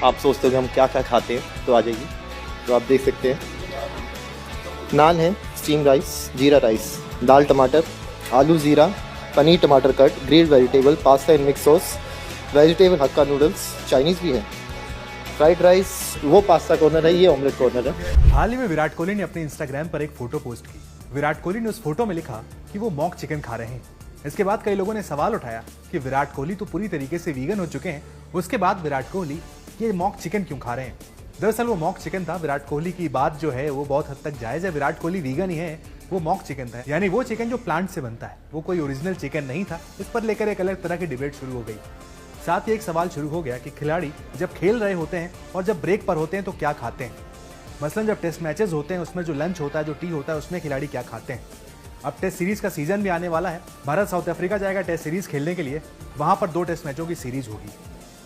आप सोचते हो कि हम क्या क्या खाते हैं, तो आ जाइए। तो आप देख सकते हैं, नान है, स्टीम राइस, जीरा राइस, दाल टमाटर, आलू ज़ीरा, पनीर टमाटर cut, grilled vegetable, pasta and mix sauce, vegetable hakka noodles, Chinese भी है, फ्राइड राइस, वो पास्ता कॉर्नर है, ये ऑमलेट कॉर्नर है। हाल ही में विराट कोहली ने अपने इंस्टाग्राम पर एक फोटो पोस्ट की। विराट कोहली ने उस फोटो में लिखा कि वो मॉक चिकन खा रहे हैं। इसके बाद कई लोगों ने सवाल उठाया कि विराट कोहली तो पूरी तरीके से वीगन हो चुके हैं, उसके बाद विराट कोहली ये मॉक चिकन क्यों खा रहे हैं। दरअसल वो मॉक चिकन था। विराट कोहली की बात जो है वो बहुत हद तक जायज है। विराट कोहली वीगन ही है, वो मॉक चिकन था, यानी वो चिकन जो प्लांट से बनता है, वो कोई ओरिजिनल चिकन नहीं था। इस पर लेकर एक अलग तरह की डिबेट शुरू हो गई। साथ ही एक सवाल शुरू हो गया कि खिलाड़ी जब खेल रहे होते हैं और जब ब्रेक पर होते हैं तो क्या खाते हैं। मसलन जब टेस्ट मैचेस होते हैं उसमें जो लंच होता है, जो टी होता है, उसमें खिलाड़ी क्या खाते हैं। अब टेस्ट सीरीज का सीजन भी आने वाला है। भारत साउथ अफ्रीका जाएगा टेस्ट सीरीज खेलने के लिए, वहां पर 2 टेस्ट मैचों की सीरीज होगी।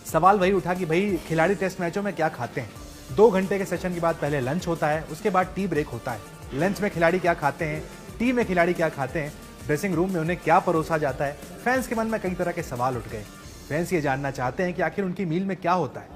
सवाल वही उठा कि भाई खिलाड़ी टेस्ट मैचों में क्या खाते हैं। 2 घंटे के सेशन के बाद पहले लंच होता है, उसके बाद टी ब्रेक होता है। लंच में खिलाड़ी क्या खाते हैं, टी में खिलाड़ी क्या खाते हैं, ड्रेसिंग रूम में उन्हें क्या परोसा जाता है। फैंस के मन में कई तरह के सवाल उठ गए। फैंस ये जानना चाहते हैं कि आखिर उनकी मील में क्या होता है।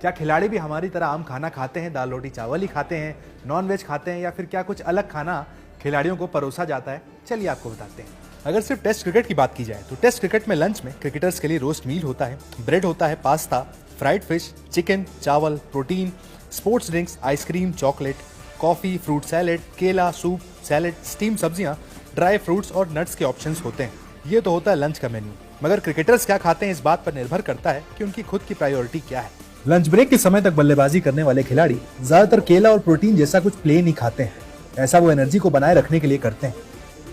क्या खिलाड़ी भी हमारी तरह आम खाना खाते हैं, दाल रोटी चावल ही खाते हैं, नॉन वेज खाते हैं, या फिर क्या कुछ अलग खाना खिलाड़ियों को परोसा जाता है। चलिए आपको बताते हैं। अगर सिर्फ टेस्ट क्रिकेट की बात की जाए तो टेस्ट क्रिकेट में लंच में क्रिकेटर्स के लिए रोस्ट मील होता है, ब्रेड होता है, पास्ता, फ्राइड फिश, चिकन, चावल, protein, sports drinks, ice cream, chocolate, coffee, fruit salad, केला, सूप, सैलेड, स्टीम सब्जियां, ड्राई फ्रूट्स और नट्स के ऑप्शंस होते हैं। ये तो होता है लंच का मेन्यू। मगर क्रिकेटर्स क्या खाते हैं इस बात पर निर्भर करता है कि उनकी खुद की प्रायोरिटी क्या है। लंच ब्रेक के समय तक बल्लेबाजी करने वाले खिलाड़ी ज्यादातर केला और प्रोटीन जैसा कुछ प्लेन ही खाते हैं। ऐसा वो एनर्जी को बनाए रखने के लिए करते हैं,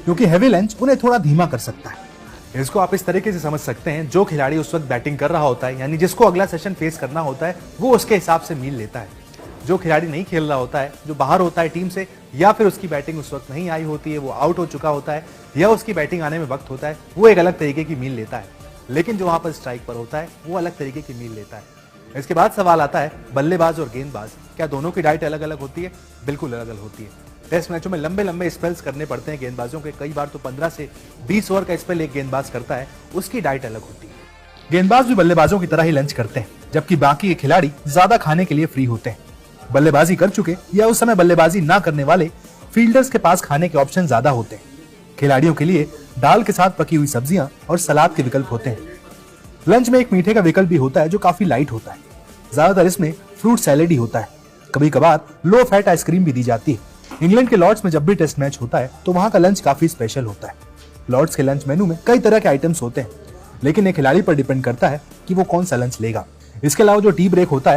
क्योंकि हैवी लंच उन्हें थोड़ा धीमा कर सकता है। इसको आप इस तरीके से समझ सकते हैं, जो खिलाड़ी उस वक्त बैटिंग कर रहा होता है, यानी जिसको अगला सेशन फेस करना होता है, वो उसके हिसाब से मील लेता है। जो खिलाड़ी नहीं खेल रहा होता है, जो बाहर होता है टीम से, या फिर उसकी बैटिंग उस वक्त नहीं आई होती है, वो आउट हो चुका होता है, या उसकी बैटिंग आने में वक्त होता है, वो एक अलग तरीके की मील लेता है। लेकिन जो वहां पर स्ट्राइक पर होता है, वो अलग तरीके की मील लेता है। इसके बाद सवाल आता है, बल्लेबाज और गेंदबाज, क्या दोनों की डाइट अलग अलग होती है? बिल्कुल अलग अलग होती है। टेस्ट मैचों में लंबे लंबे स्पेल्स करने पड़ते हैं गेंदबाजों के। कई बार तो 15 से 20 ओवर का स्पेल एक गेंदबाज करता है, उसकी डाइट अलग होती है। गेंदबाज भी बल्लेबाजों की तरह ही लंच करते हैं, जबकि बाकी के खिलाड़ी ज्यादा खाने के लिए फ्री होते हैं। बल्लेबाजी कर चुके या उस समय बल्लेबाजी ना करने वाले फील्डर्स के पास खाने के ऑप्शन ज्यादा होते हैं। खिलाड़ियों के लिए दाल के साथ पकी हुई सब्जियां और सलाद के विकल्प होते हैं। लंच में एक मीठे का विकल्प भी होता है जो काफी लाइट होता है। ज्यादातर इसमें फ्रूट सैलेड ही होता है। कभी कभार लो फैट आइसक्रीम भी दी जाती है। इंग्लैंड के लॉर्ड्स में जब भी टेस्ट मैच होता है तो वहां का लंच काफी स्पेशल होता है। लॉर्ड्स के लंच मेनू में कई तरह के आइटम्स होते हैं, लेकिन एक खिलाड़ी पर डिपेंड करता है कि वो कौन सा लंच लेगा। इसके अलावा जो टी ब्रेक होता है